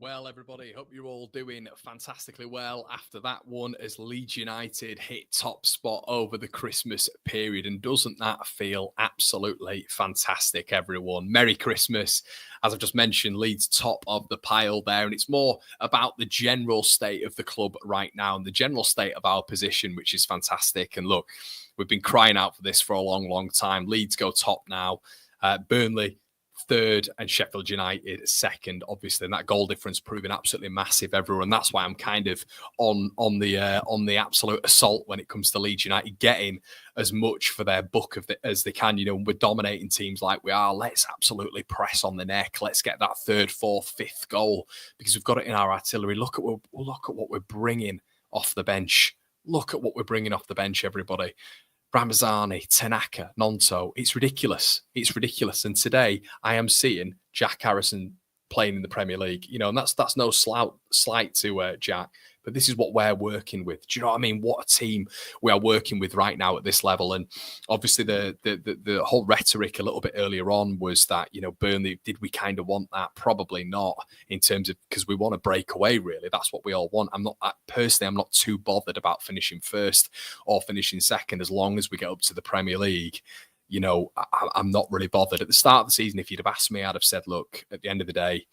Well, everybody, hope you're all doing fantastically well after that one as Leeds United hit top spot over the Christmas period. And doesn't that feel absolutely fantastic, everyone? Merry Christmas. As I've just mentioned, Leeds top of the pile there. And it's more about the general state of the club right now and the general state of our position, which is fantastic. And look, we've been crying out for this for a long, long time. Leeds go top now. Burnley third and Sheffield United second, obviously, and that goal difference proving absolutely massive everywhere. And that's why I'm kind of on the absolute assault when it comes to Leeds United getting as much for their buck as they can. You know, we're dominating teams like we are. Let's absolutely press on the neck. Let's get that third, fourth, fifth goal because we've got it in our artillery. Look at what we're bringing off the bench. Look at what we're bringing off the bench, everybody. Ramazani, Tanaka, Nonto. It's ridiculous. It's ridiculous. And today I am seeing Jack Harrison playing in the Premier League. You know, and that's no slight to Jack, but this is what we're working with. Do you know what I mean? What a team we are working with right now at this level. And obviously the whole rhetoric a little bit earlier on was that, you know, Burnley, did we kind of want that? Probably not, in terms of, because we want to break away, really. That's what we all want. I'm not too bothered about finishing first or finishing second as long as we get up to the Premier League. You know, I'm not really bothered. At the start of the season, if you'd have asked me, I'd have said, look, at the end of the day,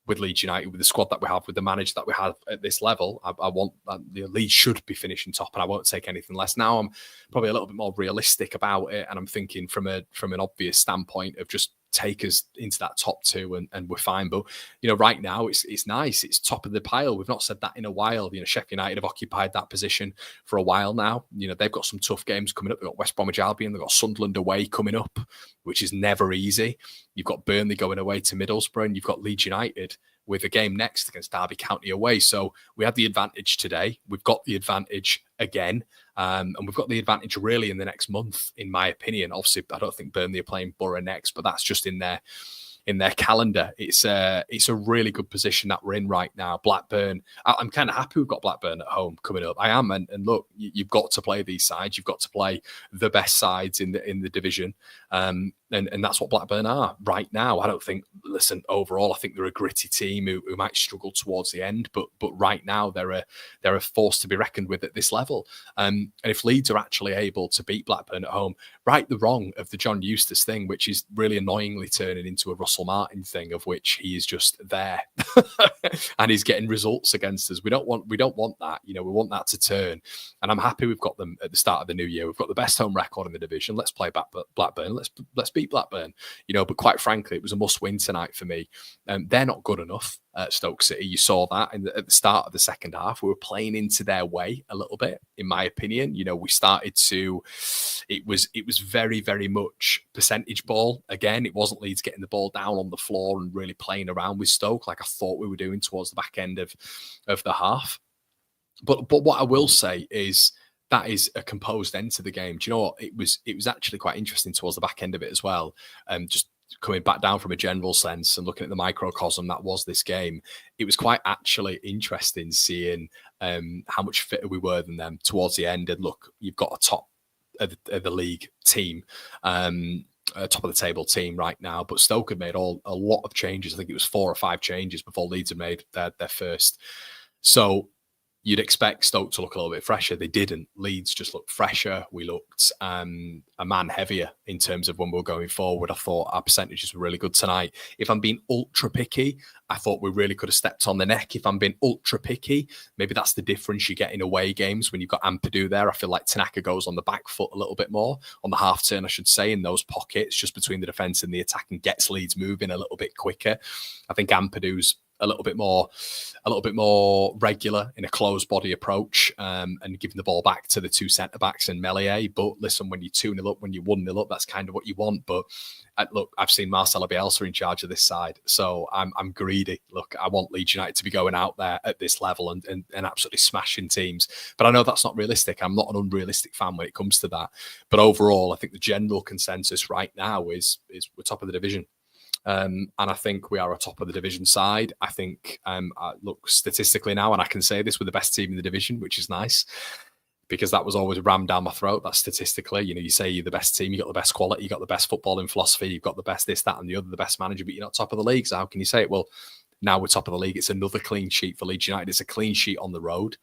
with Leeds United, with the squad that we have, with the manager that we have at this level, I want the Leeds should be finishing top, and I won't take anything less. Now I'm probably a little bit more realistic about it, and I'm thinking from an obvious standpoint of just take us into that top two and we're fine. But, you know, right now it's nice. It's top of the pile. We've not said that in a while. You know, Sheffield United have occupied that position for a while now. You know, they've got some tough games coming up. They've got West Bromwich Albion. They've got Sunderland away coming up, which is never easy. You've got Burnley going away to Middlesbrough, and you've got Leeds United with a game next against Derby County away. So we had the advantage today. We've got the advantage again. And we've got the advantage really in the next month, in my opinion. Obviously, I don't think Burnley are playing Borough next, but that's just in their calendar. It's a really good position that we're in right now. Blackburn, I'm kind of happy we've got Blackburn at home coming up. I am, and look, you've got to play these sides. You've got to play the best sides in the division, and that's what Blackburn are right now. I don't think. Listen, overall, I think they're a gritty team who might struggle towards the end, but right now they're a force to be reckoned with at this level. And if Leeds are actually able to beat Blackburn at home, right the wrong of the John Eustace thing, which is really annoyingly turning into a Russell Martin thing, of which he is just there and he's getting results against us. We don't want that. You know, we want that to turn. And I'm happy we've got them at the start of the new year. We've got the best home record in the division. Let's play Blackburn. Let's beat Blackburn. You know, but quite frankly, it was a must-win tonight for me. They're not good enough at Stoke City. You saw that at the start of the second half. We were playing into their way a little bit, in my opinion. You know, we started to. It was very, very much percentage ball. Again, it wasn't Leeds getting the ball down on the floor and really playing around with Stoke like I thought we were doing towards the back end of the half. But what I will say is that is a composed end to the game. Do you know what? It was actually quite interesting towards the back end of it as well. Just coming back down from a general sense and looking at the microcosm that was this game, it was quite actually interesting seeing how much fitter we were than them towards the end. And look, you've got a top of the league team, top of the table team right now, but Stoke had made a lot of changes. I think it was 4 or 5 changes before Leeds had made their first. So you'd expect Stoke to look a little bit fresher. They didn't. Leeds just looked fresher. We looked a man heavier in terms of when we were going forward. I thought our percentages were really good tonight. If I'm being ultra picky, I thought we really could have stepped on the neck. If I'm being ultra picky, maybe that's the difference you get in away games when you've got Ampadu there. I feel like Tanaka goes on the back foot a little bit more, on the half turn, I should say, in those pockets just between the defence and the attack, and gets Leeds moving a little bit quicker. I think Ampadu's a little bit more regular in a closed body approach, and giving the ball back to the 2 centre backs and Melier. But listen, when you're 2-0 up, when you're 1-0 up, that's kind of what you want. But look, I've seen Marcelo Bielsa in charge of this side, so I'm greedy. Look, I want Leeds United to be going out there at this level and absolutely smashing teams. But I know that's not realistic. I'm not an unrealistic fan when it comes to that. But overall, I think the general consensus right now is we're top of the division. And I think we are a top of the division side. I think, look, statistically now, and I can say this, we're the best team in the division, which is nice, because that was always rammed down my throat. That's statistically, you know, you say you're the best team, you got the best quality, you got the best footballing philosophy, you've got the best this, that, and the other, the best manager, but you're not top of the league. So how can you say it? Well, Now we're top of the league. It's another clean sheet for Leeds United. It's a clean sheet on the road,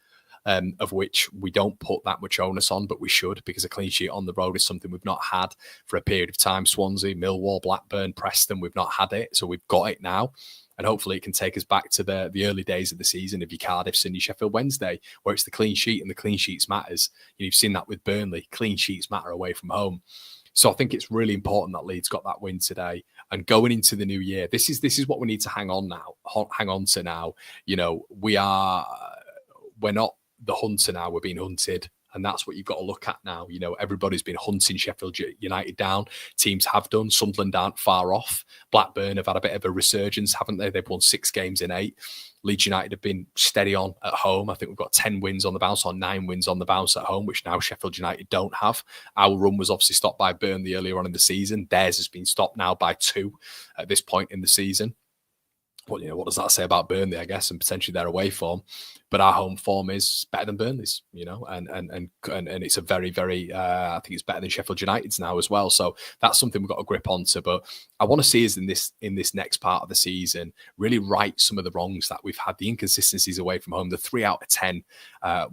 of which we don't put that much onus on, but we should, because a clean sheet on the road is something we've not had for a period of time. Swansea, Millwall, Blackburn, Preston, we've not had it. So we've got it now. And hopefully it can take us back to the early days of the season of your Cardiffs and your Sheffield Wednesday, where it's the clean sheet, and the clean sheets matters. You've seen that with Burnley. Clean sheets matter away from home. So I think it's really important that Leeds got that win today. And going into the new year, this is what we need to hang on to now. We're not the hunter now, we're being hunted. And that's what you've got to look at now. Everybody's been hunting Sheffield United down. Teams have done. Sunderland aren't far off. Blackburn have had a bit of a resurgence, haven't they? They've won 6 games in 8. Leeds United have been steady on at home. I think we've got 10 wins on the bounce, or 9 wins on the bounce at home, which now Sheffield United don't have. Our run was obviously stopped by Burnley earlier on in the season. Theirs has been stopped now by 2 at this point in the season. Well, what does that say about Burnley, I guess, and potentially their away form? But our home form is better than Burnley's, and it's a very, very, I think it's better than Sheffield United's now as well. So that's something we've got to grip onto. But I want to see us in this next part of the season really right some of the wrongs that we've had, the inconsistencies away from home, the 3 out of 10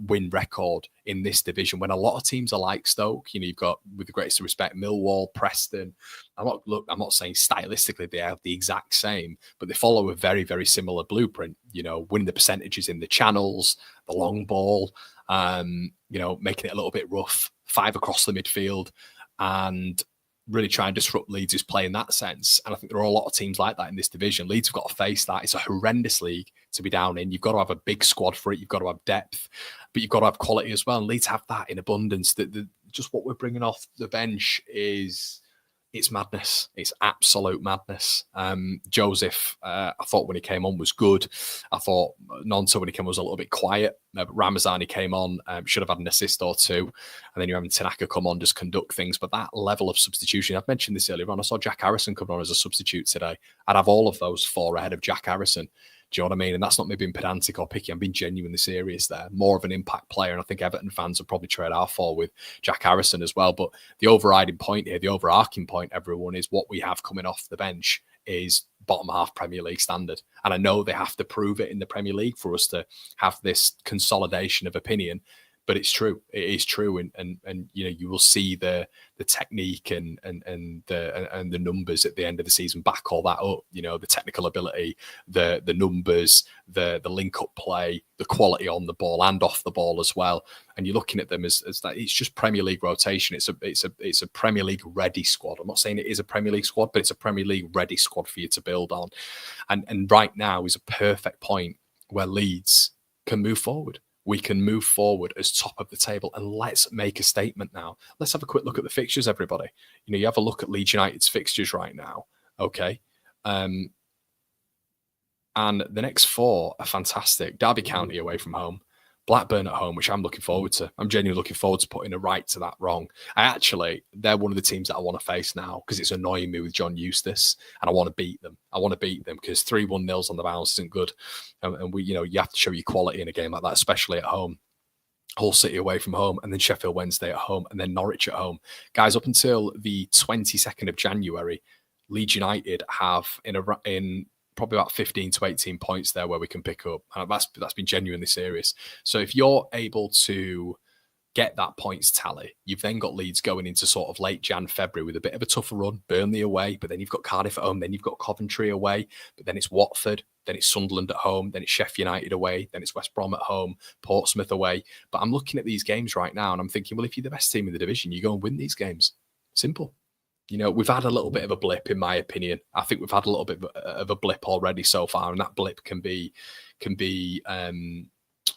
win record in this division, when a lot of teams are like Stoke. You've got, with the greatest respect, Millwall, Preston. I'm not saying stylistically they have the exact same, but they follow a very, very similar blueprint. Winning the percentages in the channels, the long ball, making it a little bit rough, 5 across the midfield, and really try and disrupt Leeds' play in that sense. And I think there are a lot of teams like that in this division. Leeds have got to face that. It's a horrendous league to be down in. You've got to have a big squad for it. You've got to have depth, but you've got to have quality as well. And Leeds have that in abundance. Just what we're bringing off the bench it's madness. It's absolute madness. Joseph, I thought when he came on was good. I thought Nonto when he came on was a little bit quiet. But Ramazani came on, should have had an assist or 2. And then you're having Tanaka come on, just conduct things. But that level of substitution, I've mentioned this earlier on. I saw Jack Harrison come on as a substitute today. I'd have all of those 4 ahead of Jack Harrison. Do you know what I mean? And that's not me being pedantic or picky. I'm being genuinely serious there. More of an impact player. And I think Everton fans will probably trade our 4 with Jack Harrison as well. But the overriding point here, the overarching point, everyone, is what we have coming off the bench is bottom half Premier League standard. And I know they have to prove it in the Premier League for us to have this consolidation of opinion. But it's true. It is true, and you will see the technique and the numbers at the end of the season back all that up. The technical ability, the numbers, the link up play, the quality on the ball and off the ball as well. And you're looking at them as that. It's just Premier League rotation. It's a Premier League ready squad. I'm not saying it is a Premier League squad, but it's a Premier League ready squad for you to build on. And right now is a perfect point where Leeds can move forward. We can move forward as top of the table, and let's make a statement now. Let's have a quick look at the fixtures, everybody. You have a look at Leeds United's fixtures right now, okay? And the next 4 are fantastic. Derby County away from home, Blackburn at home, which I'm looking forward to. I'm genuinely looking forward to putting a right to that wrong. They're one of the teams that I want to face now because it's annoying me with John Eustace, and I want to beat them. Because 3-1-0s on the bounce isn't good. And you have to show your quality in a game like that, especially at home. Hull City away from home, and then Sheffield Wednesday at home, and then Norwich at home. Guys, up until the 22nd of January, Leeds United have in probably about 15 to 18 points there where we can pick up. And that's been genuinely serious. So if you're able to get that points tally, you've then got Leeds going into sort of late Jan, February with a bit of a tougher run. Burnley away, but then you've got Cardiff at home, then you've got Coventry away, but then it's Watford, then it's Sunderland at home, then it's Sheffield United away, then it's West Brom at home, Portsmouth away. But I'm looking at these games right now and I'm thinking, well, if you're the best team in the division, you go and win these games. Simple. We've had a little bit of a blip, in my opinion. I think we've had a little bit of a blip already so far, and that blip can be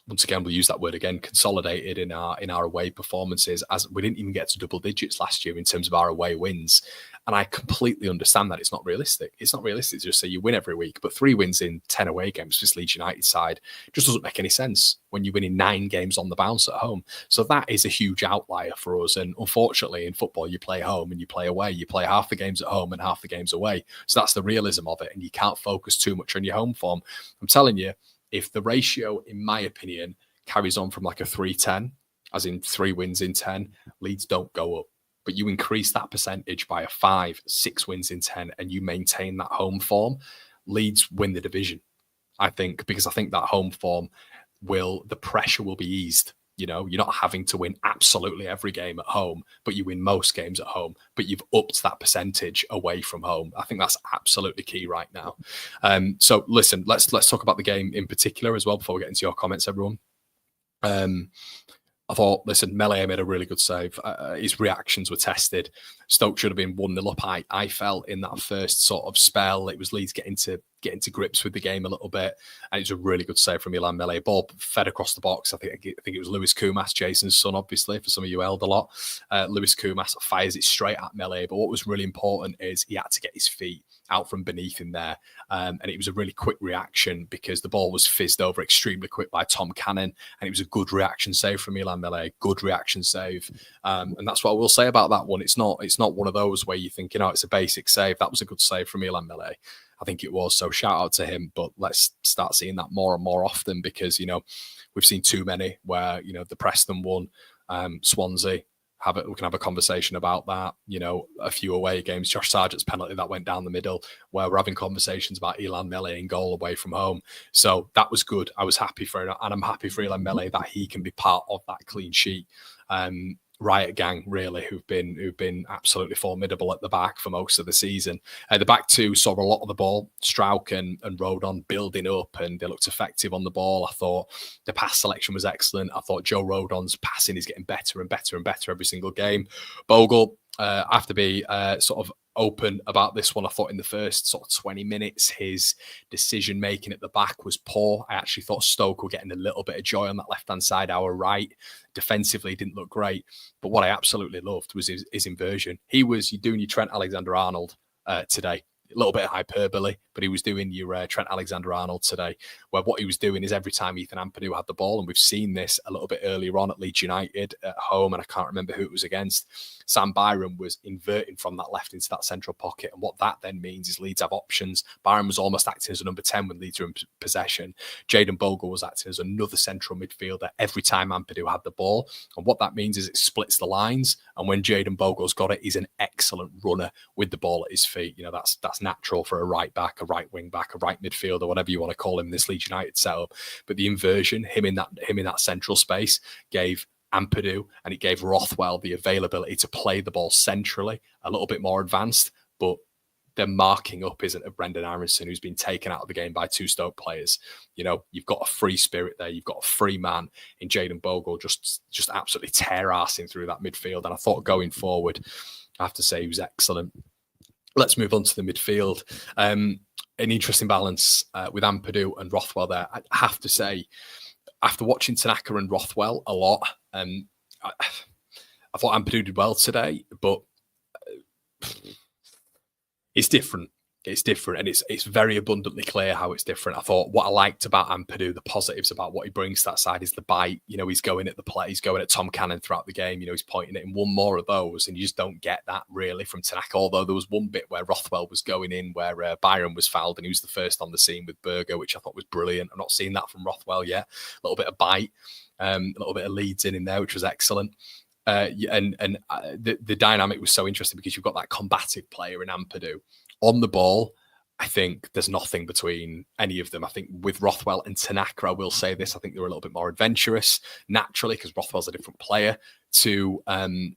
once again, we'll use that word again, consolidated in our away performances, as we didn't even get to double digits last year in terms of our away wins. And I completely understand that it's not realistic. It's not realistic to just say you win every week, but 3 wins in 10 away games for this Leeds United side just doesn't make any sense when you're winning 9 games on the bounce at home. So that is a huge outlier for us. And unfortunately, in football, you play home and you play away. You play half the games at home and half the games away. So that's the realism of it. And you can't focus too much on your home form. I'm telling you, if the ratio, in my opinion, carries on from like a 3-10, as in 3 wins in 10, Leeds don't go up. But you increase that percentage by a 5, 6 wins in 10, and you maintain that home form, Leeds win the division. I think, because I think that home form the pressure will be eased. You know, you're not having to win absolutely every game at home, but you win most games at home, but you've upped that percentage away from home. I think that's absolutely key right now. So listen, let's talk about the game in particular as well before we get into your comments, everyone. I thought, listen, Melee made a really good save. His reactions were tested. Stoke should have been 1-0 up. I felt in that first sort of spell, it was Leeds getting to grips with the game a little bit, and it was a really good save from Ilan Melee. Ball fed across the box. I think it was Lewis Kumas, Jason's son, obviously, for some of you held a lot. Lewis Kumas fires it straight at Melee, but what was really important is he had to get his feet out from beneath him there. And it was a really quick reaction because the ball was fizzed over extremely quick by Tom Cannon, and it was a good reaction save from Ilan Melee. Good reaction save. And that's what I will say about that one. It's not one of those where you think, it's a basic save. That was a good save from Ilan Melee. I think it was. So shout out to him. But let's start seeing that more and more often because, we've seen too many where, the Preston one, Swansea, we can have a conversation about that. A few away games, Josh Sargent's penalty that went down the middle, where we're having conversations about Ilan Melee in goal away from home. So that was good. I was happy for it, and I'm happy for Ilan Melee that he can be part of that clean sheet. Riot gang, really, who've been absolutely formidable at the back for most of the season. The back two saw a lot of the ball. Strauch and Rodon building up, and they looked effective on the ball. I thought the pass selection was excellent. I thought Joe Rodon's passing is getting better and better and better every single game. Bogle, I have to be sort of open about this one. I thought in the first sort of 20 minutes, his decision making at the back was poor. I actually thought Stoke were getting a little bit of joy on that left-hand side, our right. Defensively, didn't look great. But what I absolutely loved was his inversion. He was doing your Trent Alexander-Arnold today. A little bit of hyperbole, but he was doing your Trent Alexander-Arnold today, where what he was doing is every time Ethan Ampadu had the ball, and we've seen this a little bit earlier on at Leeds United at home, and I can't remember who it was against, Sam Byram was inverting from that left into that central pocket, and what that then means is Leeds have options. Byram was almost acting as a number 10 when Leeds were in possession. Jayden Bogle was acting as another central midfielder every time Ampadu had the ball, and what that means is it splits the lines, and when Jayden Bogle's got it, he's an excellent runner with the ball at his feet. That's natural for a right back, a right wing back, a right midfielder, whatever you want to call him in this Leeds United setup. But the inversion, him in that central space, gave Ampadu and it gave Rothwell the availability to play the ball centrally, a little bit more advanced. But the marking up isn't of Brendan Aronson, who's been taken out of the game by two Stoke players. You've got a free spirit there. You've got a free man in Jayden Bogle, just absolutely tear-arsing through that midfield. And I thought going forward, I have to say he was excellent. Let's move on to the midfield. An interesting balance with Ampadu and Rothwell there. I have to say, after watching Tanaka and Rothwell a lot, I thought Ampadu did well today, but it's different. It's different, and it's very abundantly clear how it's different. I thought what I liked about Ampadu, the positives about what he brings to that side, is the bite. He's going at the play, he's going at Tom Cannon throughout the game. He's pointing it in one more of those, and you just don't get that really from Tanaka. Although there was one bit where Rothwell was going in, where Byron was fouled, and he was the first on the scene with Berger, which I thought was brilliant. I've not seen that from Rothwell yet. A little bit of bite, a little bit of Leeds in there, which was excellent. The dynamic was so interesting because you've got that combative player in Ampadu. On the ball, I think there's nothing between any of them. I think with Rothwell and Tanaka, I will say this, I think they're a little bit more adventurous naturally because Rothwell's a different player to Ampadu.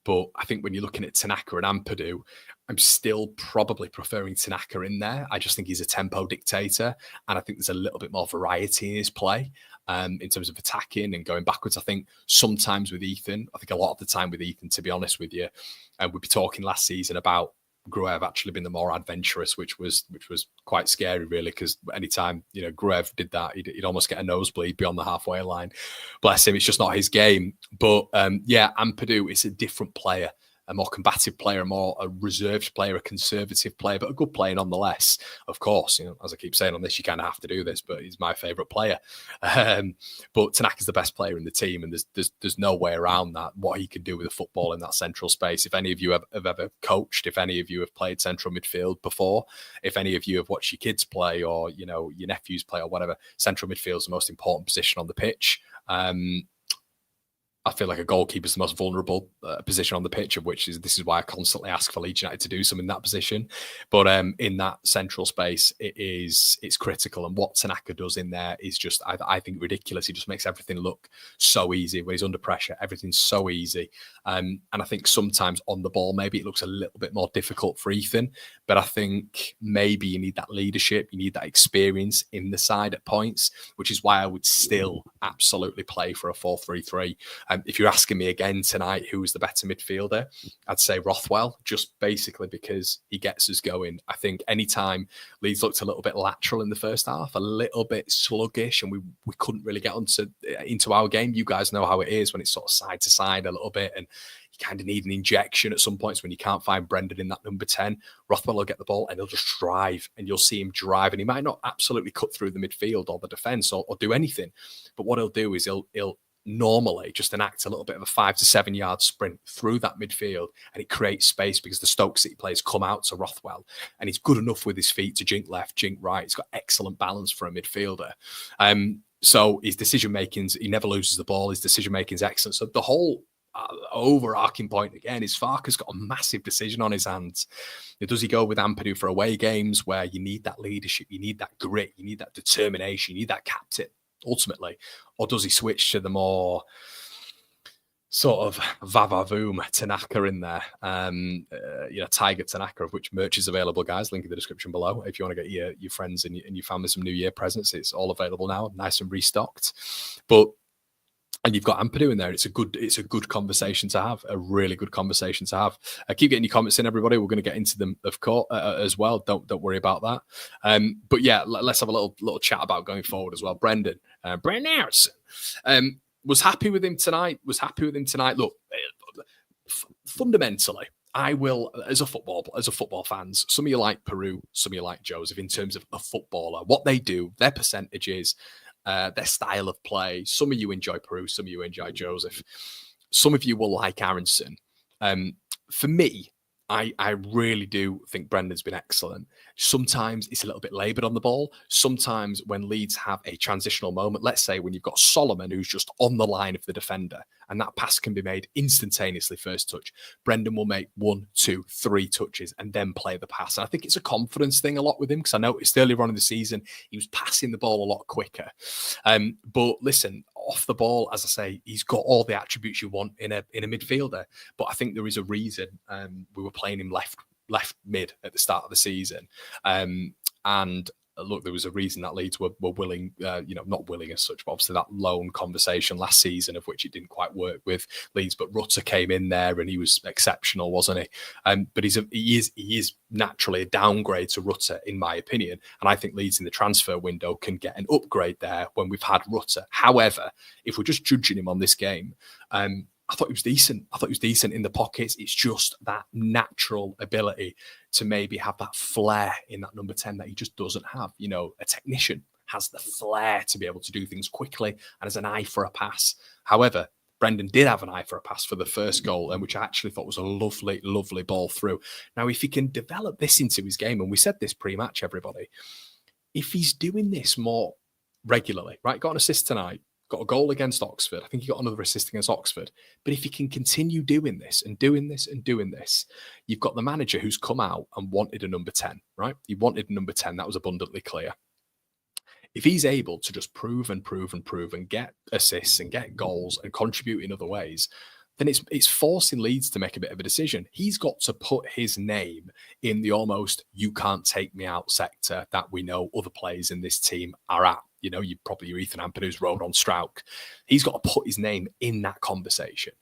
But I think when you're looking at Tanaka and Ampadu, I'm still probably preferring Tanaka in there. I just think he's a tempo dictator, and I think there's a little bit more variety in his play. In terms of attacking and going backwards. I think sometimes with Ethan, I think a lot of the time with Ethan, to be honest with you, and we'd be talking last season about Gruev actually being the more adventurous, which was quite scary really, because anytime Gruev did that, he'd almost get a nosebleed beyond the halfway line. Bless him, it's just not his game. But Ampadu is a different player. A more combative player, a reserved player, a conservative player, but a good player nonetheless. Of course, as I keep saying on this, you kind of have to do this, but he's my favourite player. But Tanaka's the best player in the team, and there's no way around that. What he can do with the football in that central space. If any of you have ever coached, if any of you have played central midfield before, if any of you have watched your kids play or your nephews play or whatever, central midfield is the most important position on the pitch. I feel like a goalkeeper is the most vulnerable position on the pitch, of which this is why I constantly ask for Leeds United to do something in that position. But in that central space, it's critical. And what Tanaka does in there is just, I think, ridiculous. He just makes everything look so easy when he's under pressure. Everything's so easy. And I think sometimes on the ball, maybe it looks a little bit more difficult for Ethan. But I think maybe you need that leadership, you need that experience in the side at points, which is why I would still absolutely play for a 4-3-3. If you're asking me again tonight who was the better midfielder, I'd say Rothwell, just basically because he gets us going. I think anytime Leeds looked a little bit lateral in the first half, a little bit sluggish, and we couldn't really get into our game. You guys know how it is when it's sort of side to side a little bit, and you kind of need an injection at some points when you can't find Brendan in that number 10. Rothwell will get the ball and he'll just drive, and you'll see him drive, and he might not absolutely cut through the midfield or the defence or do anything, but what he'll do is he'll normally just enact a little bit of a 5 to 7 yard sprint through that midfield, and it creates space because the Stoke City players come out to Rothwell, and he's good enough with his feet to jink left, jink right. He's got excellent balance for a midfielder. So his decision making's, he never loses the ball. His decision making's excellent. So the whole overarching point again is Farke's got a massive decision on his hands. Does he go with Ampadu for away games where you need that leadership, you need that grit, you need that determination, you need that captain ultimately, or does he switch to the more sort of vavavoom Tanaka in there? Tiger Tanaka, of which merch is available, guys. Link in the description below. If you want to get your friends and your family some New Year presents, it's all available now, nice and restocked. And you've got Ampadu in there. It's a good conversation to have, a really good conversation to have. Keep getting your comments in, everybody. We're going to get into them, of course, as well. Don't worry about that. But yeah, let's have a little chat about going forward as well. Brendan Harrison was happy with him tonight. Look, fundamentally, I will, as a football fans, some of you like Peru, some of you like Joseph in terms of a footballer, what they do, their percentages, their style of play. Some of you enjoy Peru, some of you enjoy Joseph. Some of you will like Aronson. For me, I really do think Brendan's been excellent. Sometimes it's a little bit laboured on the ball. Sometimes when Leeds have a transitional moment, let's say when you've got Solomon who's just on the line of the defender, and that pass can be made instantaneously first touch, Brendan will make 1, 2, 3 touches and then play the pass. And I think it's a confidence thing a lot with him, because I noticed earlier on in the season he was passing the ball a lot quicker. But listen, off the ball, as I say, he's got all the attributes you want in a midfielder. But I think there is a reason we were playing him left mid at the start of the season. And look, there was a reason that Leeds were willing, not willing as such, but obviously that loan conversation last season, of which it didn't quite work with Leeds. But Rutter came in there and he was exceptional, wasn't he? But he is naturally a downgrade to Rutter, in my opinion. And I think Leeds in the transfer window can get an upgrade there when we've had Rutter. However, if we're just judging him on this game, I thought he was decent. I thought he was decent in the pockets. It's just that natural ability to maybe have that flair in that number 10 that he just doesn't have. You know, a technician has the flair to be able to do things quickly and has an eye for a pass. However, Brendan did have an eye for a pass for the first goal, and which I actually thought was a lovely, lovely ball through. Now, if he can develop this into his game, and we said this pre-match, everybody, if he's doing this more regularly, right? Got an assist tonight. Got a goal against Oxford. I think he got another assist against Oxford. But if he can continue doing this and doing this and doing this, you've got the manager who's come out and wanted a number 10, right? He wanted a number 10. That was abundantly clear. If he's able to just prove and get assists and get goals and contribute in other ways, then it's forcing Leeds to make a bit of a decision. He's got to put his name in the almost "you can't take me out" sector that we know other players in this team are at. You know, your Ethan Ampadu's rode on Strauch. He's got to put his name in that conversation.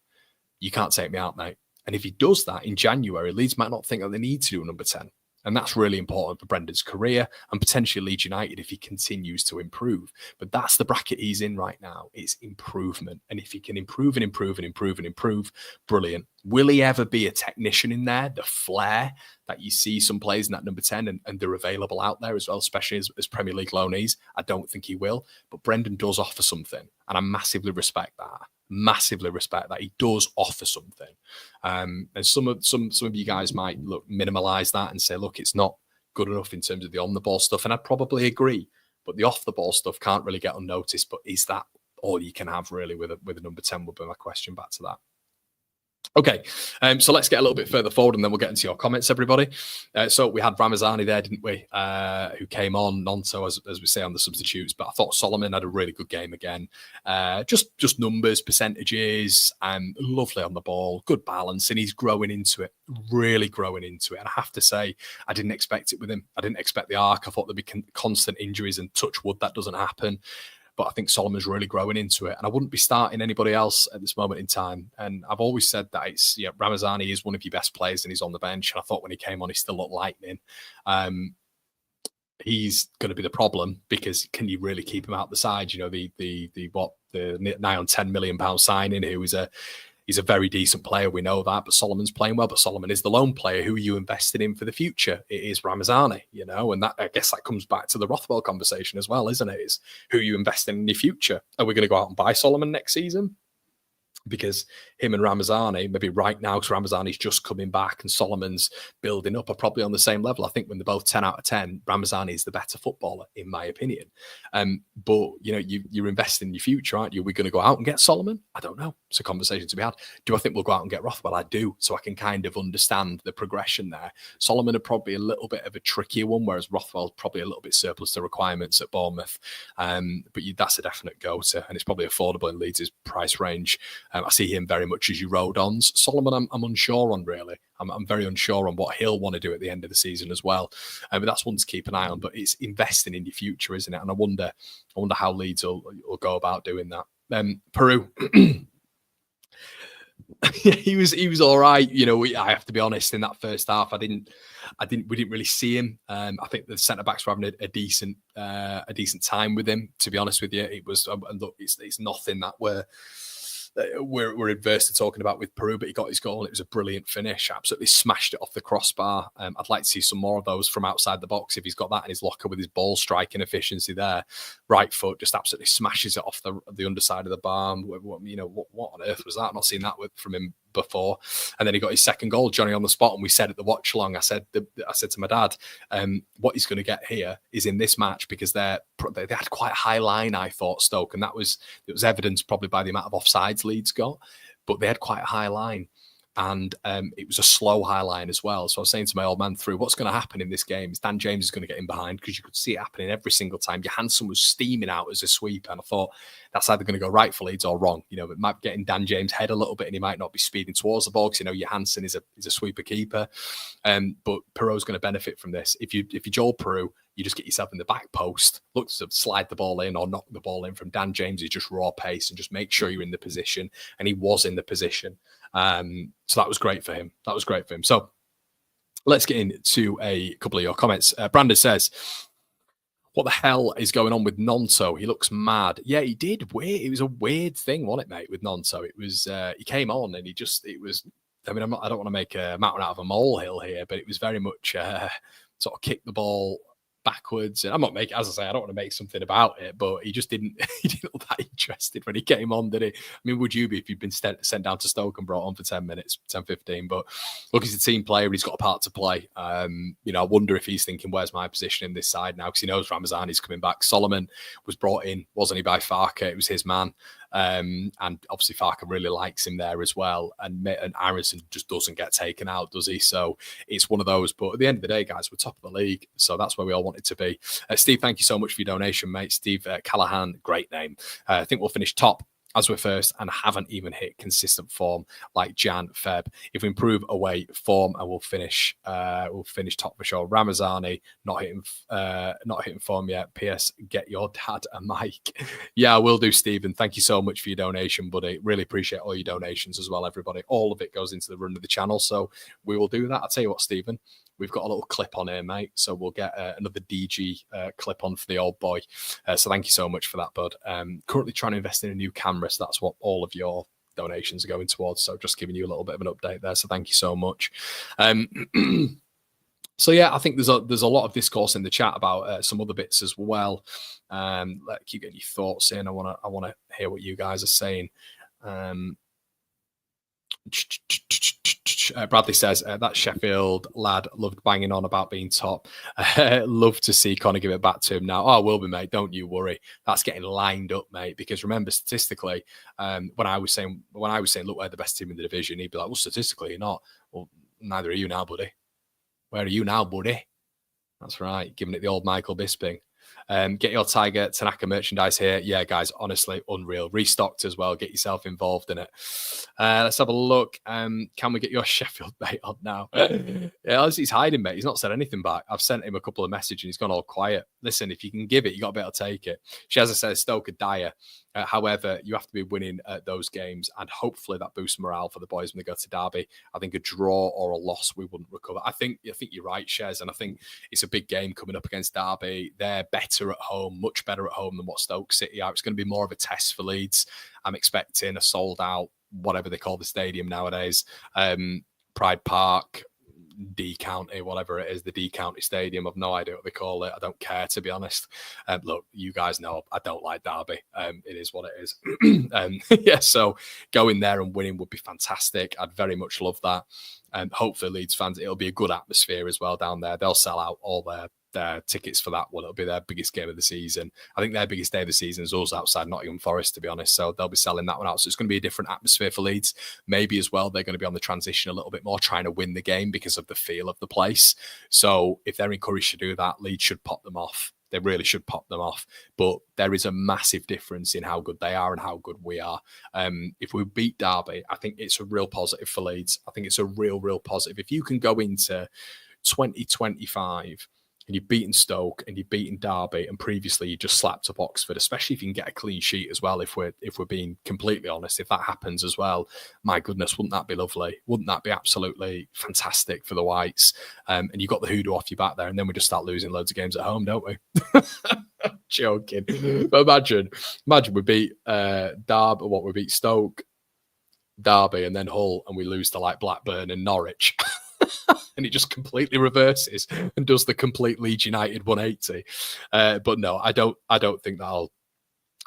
You can't take me out, mate. And if he does that in January, Leeds might not think that they need to do a number 10. And that's really important for Brendan's career and potentially Leeds United if he continues to improve. But that's the bracket he's in right now. It's improvement. And if he can improve and improve, brilliant. Will he ever be a technician in there? The flair that you see some players in that number 10 and they're available out there as well, especially as Premier League loanees. I don't think he will. But Brendan does offer something. And I massively respect that. He does offer something. And some of you guys might minimalize that and say, look, it's not good enough in terms of the on the ball stuff. And I'd probably agree, but the off the ball stuff can't really get unnoticed. But is that all you can have really with a number 10 would be my question back to that. Okay, so let's get a little bit further forward and then we'll get into your comments, everybody. So we had Ramazani there, didn't we? Who came on, Nonso, as we say, on the substitutes. But I thought Solomon had a really good game again. Just numbers, percentages, lovely on the ball, good balance, and he's growing into it, really growing into it. And I have to say, I didn't expect it with him. I didn't expect the arc. I thought there'd be constant injuries, and touch wood, that doesn't happen. But I think Solomon's really growing into it. And I wouldn't be starting anybody else at this moment in time. And I've always said that Ramazani is one of your best players and he's on the bench. And I thought when he came on, he still looked lightning. He's going to be the problem because can you really keep him out the side? You know, the nigh on £10 million signing, who is he's a very decent player. We know that, but Solomon's playing well. But Solomon is the lone player. Who are you invested in for the future? It is Ramazani, you know, and that, I guess that comes back to the Rothwell conversation as well, isn't it? Is who are you investing in your future? Are we going to go out and buy Solomon next season? Because him and Ramazani, maybe right now, because Ramazani's just coming back and Solomon's building up, are probably on the same level. I think when they're both 10 out of 10, Ramazani is the better footballer, in my opinion. But, you know, you're investing in your future, aren't you? We're going to go out and get Solomon? I don't know. It's a conversation to be had. Do I think we'll go out and get Rothwell? I do. So I can kind of understand the progression there. Solomon are probably a little bit of a trickier one, whereas Rothwell's probably a little bit surplus to requirements at Bournemouth. But that's a definite go-to, and it's probably affordable in Leeds' price range. I see him very much as you rode on. Solomon, I'm unsure on, really. I'm very unsure on what he'll want to do at the end of the season as well. But that's one to keep an eye on. But it's investing in your future, isn't it? And I wonder how Leeds will go about doing that. Peru. he was all right. You know, I have to be honest, in that first half, we didn't really see him. I think the centre backs were having a decent time with him, to be honest with you. It was, and look, it's nothing that we're adverse to talking about with Peru, but he got his goal. It was a brilliant finish. Absolutely smashed it off the crossbar. I'd like to see some more of those from outside the box if he's got that in his locker with his ball striking efficiency there. Right foot just absolutely smashes it off the underside of the bar. You know, what on earth was that? I've not seen that from him before. And then he got his second goal, Johnny on the spot, and we said at the watch along, I said to my dad, what he's going to get here is in this match, because they had quite a high line, I thought, Stoke, and it was evidenced probably by the amount of offsides Leeds got, but they had quite a high line. And it was a slow high line as well. So I was saying to my old man through, what's going to happen in this game is Dan James is going to get in behind, because you could see it happening every single time. Johansson was steaming out as a sweeper, and I thought that's either going to go right for Leeds or wrong. You know, it might be getting Dan James' head a little bit, and he might not be speeding towards the ball, because, you know, Johansson is a sweeper keeper. But Peru's going to benefit from this. If you Joel Peru, you just get yourself in the back post, look to slide the ball in or knock the ball in from Dan James. Is just raw pace and just make sure you're in the position. And he was in the position. So that was great for him. So let's get into a couple of your comments. Brandon says, what the hell is going on with Nonso? He looks mad. Yeah, he did. It was a weird thing, wasn't it, mate, with Nonso? It was, he came on and I don't want to make a mountain out of a molehill here, but it was very much sort of kick the ball backwards. And I'm not making, as I say, I don't want to make something about it, but he just didn't look that interested when he came on, did he? I mean, would you be if you've been sent down to Stoke and brought on for 10 minutes, 10, 15? But look, he's a team player. He's got a part to play. You know, I wonder if he's thinking, where's my position in this side now? Because he knows Ramazani's coming back. Solomon was brought in, wasn't he, by Farke? It was his man. And obviously Farke really likes him there as well. And Aronson just doesn't get taken out, does he? So it's one of those. But at the end of the day, guys, we're top of the league. So that's where we all want it to be. Steve, thank you so much for your donation, mate. Steve Callahan, great name. I think we'll finish top as we're first and haven't even hit consistent form like Jan, Feb. If we improve away form, and we'll finish top for sure. Ramazani not hitting form yet. PS, get your dad a mic. Yeah, I will do, Stephen. Thank you so much for your donation, buddy. Really appreciate all your donations as well, everybody. All of it goes into the run of the channel, so we will do that. I'll tell you what, Stephen. We've got a little clip on here, mate. So we'll get another DG clip on for the old boy. So thank you so much for that, bud. Currently trying to invest in a new camera. So that's what all of your donations are going towards. So just giving you a little bit of an update there. So thank you so much. So yeah, I think there's a lot of discourse in the chat about some other bits as well. Keep getting your thoughts in. I want to hear what you guys are saying. Bradley says, that Sheffield lad loved banging on about being top. Love to see Connor give it back to him now. Oh, I will be, mate. Don't you worry. That's getting lined up, mate. Because remember, statistically, when I was saying, look, we're the best team in the division, he'd be like, well, statistically, you're not. Well, neither are you now, buddy. Where are you now, buddy? That's right. Giving it the old Michael Bisping. Get your Tiger Tanaka merchandise here. Yeah, guys, honestly, unreal. Restocked as well. Get yourself involved in it. Let's have a look. Can we get your Sheffield mate on now? Yeah, he's hiding, mate. He's not said anything back. I've sent him a couple of messages and he's gone all quiet. Listen, if you can give it, you got to be able to take it. Shazza says Stoke are dire. However, you have to be winning those games, and hopefully that boosts morale for the boys when they go to Derby. I think a draw or a loss, we wouldn't recover. I think you're right, Shez, and I think it's a big game coming up against Derby. They're better at home, much better at home than what Stoke City are. It's going to be more of a test for Leeds. I'm expecting a sold-out, whatever they call the stadium nowadays, Pride Park, D County, whatever it is, the D County Stadium. I've no idea what they call it. I don't care, to be honest. Look, you guys know I don't like Derby. It is what it is. Yeah, so going there and winning would be fantastic. I'd very much love that. Hopefully, Leeds fans, it'll be a good atmosphere as well down there. They'll sell out all their tickets for that one. It'll be their biggest game of the season. I think their biggest day of the season is also outside Nottingham Forest, to be honest. So they'll be selling that one out. So it's going to be a different atmosphere for Leeds. Maybe as well, they're going to be on the transition a little bit more, trying to win the game because of the feel of the place. So if they're encouraged to do that, Leeds should pop them off. They really should pop them off. But there is a massive difference in how good they are and how good we are. If we beat Derby, I think it's a real positive for Leeds. I think it's a real positive. If you can go into 2025 and you've beaten Stoke and you've beaten Derby, and previously you just slapped up Oxford, especially if you can get a clean sheet as well, if we're being completely honest, if that happens as well, my goodness, wouldn't that be lovely? Wouldn't that be absolutely fantastic for the Whites? And you got the hoodoo off your back there, and then we just start losing loads of games at home, don't we? Joking. But imagine we beat Derby, we beat Stoke, Derby, and then Hull, and we lose to like Blackburn and Norwich. And it just completely reverses and does the complete Leeds United 180. But no, I don't think that'll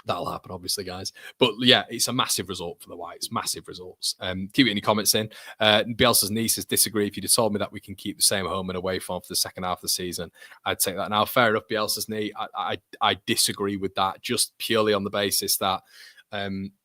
happen, obviously, guys. But yeah, it's a massive result for the Whites. Massive results. Keep any comments in. Bielsa's niece has disagreed. If you'd have told me that we can keep the same home and away form for the second half of the season, I'd take that. Now, fair enough, Bielsa's niece. I disagree with that, just purely on the basis that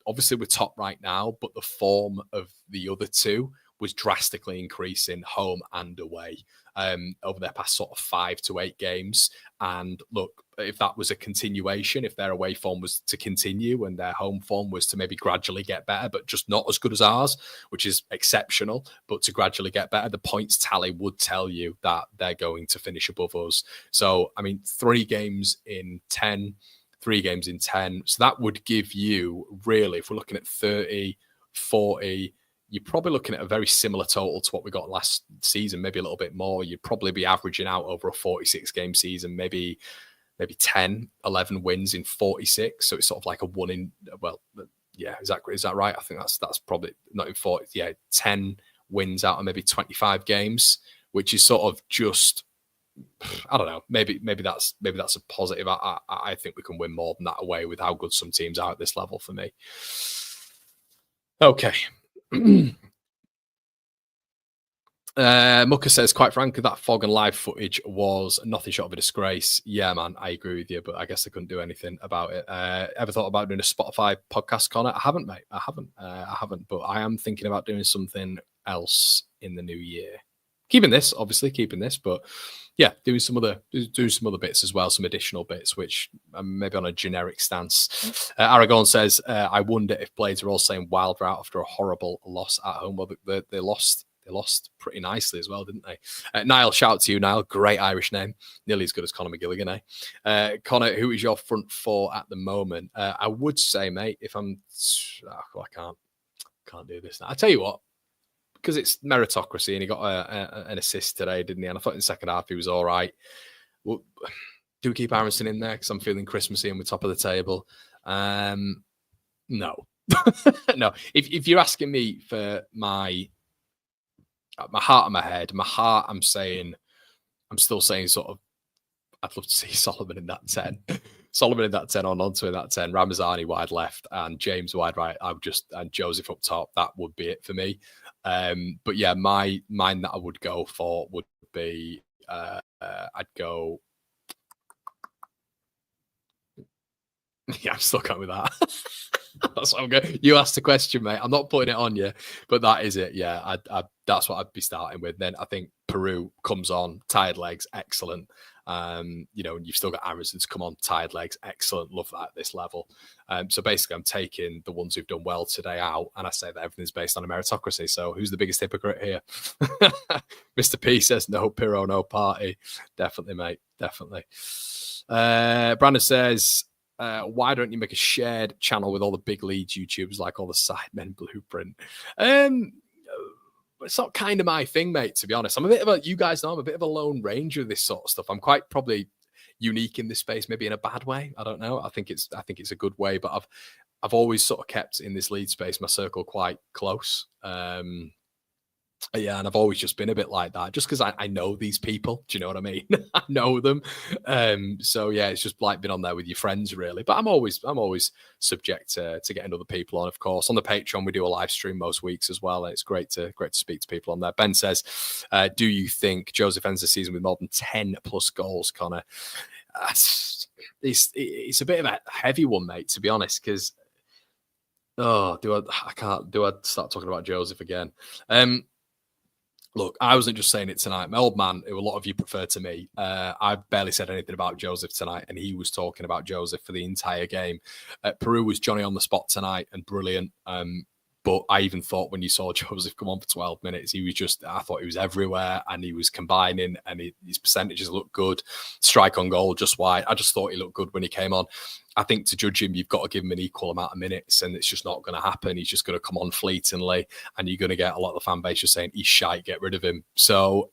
obviously we're top right now, but the form of the other two was drastically increasing home and away over their past sort of 5 to 8 games. And look, if that was a continuation, if their away form was to continue and their home form was to maybe gradually get better, but just not as good as ours, which is exceptional, but to gradually get better, the points tally would tell you that they're going to finish above us. So, I mean, 3 games in 10. So that would give you, really, if we're looking at 30, 40, you're probably looking at a very similar total to what we got last season, maybe a little bit more. You'd probably be averaging out over a 46-game season, maybe 10, 11 wins in 46. So it's sort of like a one in, well, yeah, is that right? I think that's probably not in 40. Yeah, 10 wins out of maybe 25 games, which is sort of just, I don't know, maybe that's a positive. I think we can win more than that away with how good some teams are at this level for me. Okay. Mucker says, quite frankly, that fog and live footage was nothing short of a disgrace. Yeah, man, I agree with you, but I guess I couldn't do anything about it. Ever thought about doing a Spotify podcast, Connor? I haven't, mate. I haven't, but I am thinking about doing something else in the new year. Keeping this, but yeah, doing some other bits as well, some additional bits, which maybe on a generic stance. Aragon says, I wonder if Blades are all saying Wilder out after a horrible loss at home. Well, they lost pretty nicely as well, didn't they? Niall, shout out to you, Niall. Great Irish name. Nearly as good as Conor McGilligan, eh? Connor, who is your front four at the moment? I would say, mate, if I'm... I can't do this now. I tell you what, because it's meritocracy and he got an assist today, didn't he? And I thought in the second half he was all right. Well, do we keep Aronson in there because I'm feeling Christmassy and we're top of the table? No. No. If you're asking me for my heart and my head, my heart, I'm still saying sort of, I'd love to see Solomon in that 10. Solomon in that 10 on Onto in that 10, Ramazani wide left and James wide right. And Joseph up top. That would be it for me. But yeah, mine that I would go for would be I'd go. Yeah, I'm stuck on with that. That's what I'm going. You asked the question, mate. I'm not putting it on you, but that is it. Yeah, that's what I'd be starting with. Then I think Peru comes on, tired legs, excellent. You've still got Aaronson to come on, tired legs, excellent. Love that at this level. So basically, I'm taking the ones who've done well today out, and I say that everything's based on a meritocracy. So who's the biggest hypocrite here? Mr. P says no Piro, no party. Definitely, mate. Definitely. Brandon says, why don't you make a shared channel with all the big Leeds YouTubers, like all the Sidemen Blueprint? It's not kind of my thing, mate, to be honest. I'm you guys know I'm a bit of a lone ranger of this sort of stuff. I'm quite probably unique in this space, maybe in a bad way. I don't know. I think it's a good way, but I've always sort of kept in this Leeds space my circle quite close. Yeah, and I've always just been a bit like that, just because I know these people. Do you know what I mean? I know them. So yeah, it's just like being on there with your friends, really. But I'm always subject to getting other people on, of course. On the Patreon, we do a live stream most weeks as well. It's great to speak to people on there. Ben says, do you think Joseph ends the season with more than 10 plus goals, Connor? It's a bit of a heavy one, mate, to be honest, because do I start talking about Joseph again? Look, I wasn't just saying it tonight. My old man, who a lot of you prefer to me, I barely said anything about Joseph tonight, and he was talking about Joseph for the entire game. Peru was Johnny on the spot tonight and brilliant. But I even thought when you saw Joseph come on for 12 minutes, I thought he was everywhere and he was combining and his percentages looked good. Strike on goal, just wide. I just thought he looked good when he came on. I think to judge him, you've got to give him an equal amount of minutes, and it's just not going to happen. He's just going to come on fleetingly, and you're going to get a lot of the fan base just saying he's shite, get rid of him. So,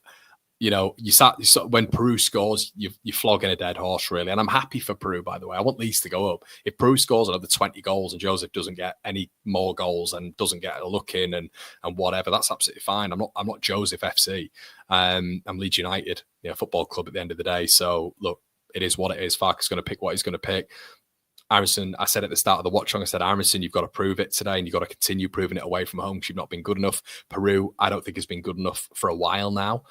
when Peru scores, you're flogging a dead horse, really. And I'm happy for Peru, by the way. I want Leeds to go up. If Peru scores another 20 goals and Joseph doesn't get any more goals and doesn't get a look in and whatever, that's absolutely fine. I'm not Joseph FC. I'm Leeds United, football club at the end of the day. So look, it is what it is. Farke's going to pick what he's going to pick. Aaronson, I said at the start of the watch on, I said, Aaronson, you've got to prove it today and you've got to continue proving it away from home because you've not been good enough. Peru, I don't think has been good enough for a while now.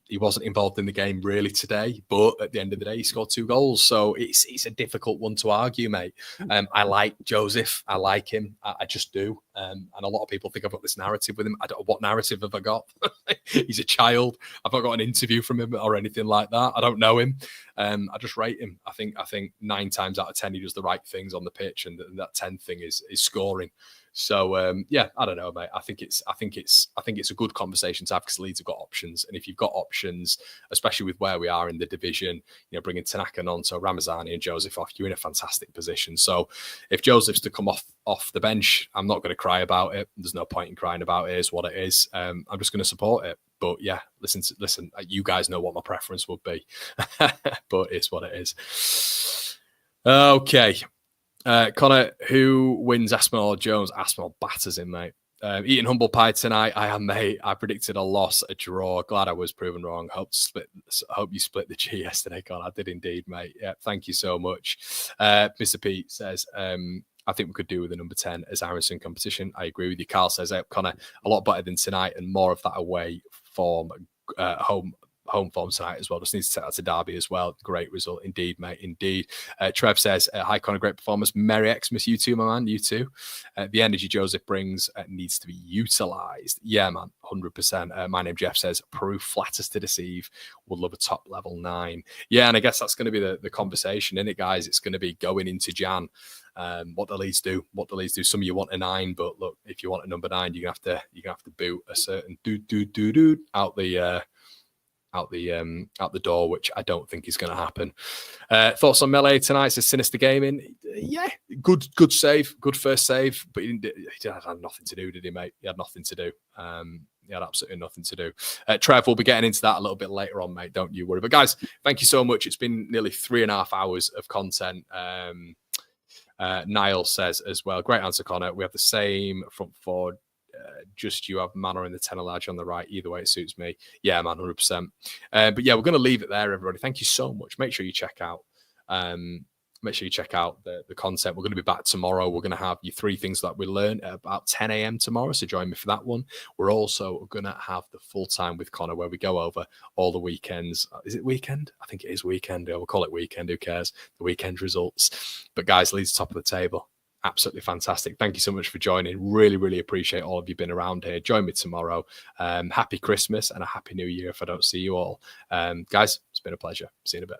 He wasn't involved in the game really today, but at the end of the day, he scored 2 goals. So it's a difficult one to argue, mate. I like Joseph. I like him. I just do. And a lot of people think I've got this narrative with him. I don't know what narrative have I got. He's a child. I've not got an interview from him or anything like that. I don't know him. I just rate him. I think 9 times out of 10 he does the right things on the pitch, and that 10th thing is scoring. So yeah, I don't know, mate. I think it's a good conversation to have because Leeds have got options, and if you've got options, especially with where we are in the division, bringing Tanaka, Nonto, Ramazani, and Joseph off, you're in a fantastic position. So if Joseph's to come off the bench, I'm not going to cry about it. There's no point in crying about it. It's what it is. I'm just going to support it. But yeah, listen. You guys know what my preference would be, but it's what it is. Okay. Connor, who wins, Aspinall or Jones? Aspinall batters him, mate. Eating humble pie tonight. I am, mate. I predicted a loss, a draw. Glad I was proven wrong. Hope you split the G yesterday, Connor. I did indeed, mate. Yeah, thank you so much. Mr. Pete says, I think we could do with a number 10 as Aaronson competition. I agree with you. Carl says, Connor, a lot better than tonight and more of that away form, home form tonight as well. Just needs to take that to Derby as well. Great result indeed, mate. Indeed. Trev says, hi, Connor, great performance. Merry Xmas, you too, my man. You too. The energy Joseph brings needs to be utilised. Yeah, man, 100%. My name, Jeff, says, Peru flatters to deceive. Would love a top level 9. Yeah, and I guess that's going to be the conversation, isn't it, guys? It's going to be going into Jan. What the Leeds do. Some of you want a 9, but look, if you want a number 9, you're gonna have to boot a certain dude out the door, which I don't think is going to happen. Thoughts on Melee tonight? It's a Sinister Gaming. Yeah, good save, good first save, but he had nothing to do, did he, mate? He had nothing to do. He had absolutely nothing to do. Trev, we'll be getting into that a little bit later on, mate. Don't you worry. But guys, thank you so much. It's been nearly 3.5 hours of content. Niall says as well, great answer, Connor. We have the same front forward. Just you have Manor in the 10 large on the right. Either way, it suits me. Yeah, man, 100%. But yeah, we're going to leave it there, everybody. Thank you so much. Make sure you check out make sure you check out the content. We're going to be back tomorrow. We're going to have your 3 things that we learned at about 10 a.m. tomorrow. So join me for that one. We're also going to have the full time with Connor, where we go over all the weekends. Is it weekend? I think it is weekend. We'll call it weekend. Who cares? The weekend results. But guys, Leeds top of the table. Absolutely fantastic. Thank you so much for joining. Really, really appreciate all of you being around here. Join me tomorrow. Happy Christmas and a happy new year if I don't see you all. Guys, it's been a pleasure. See you in a bit.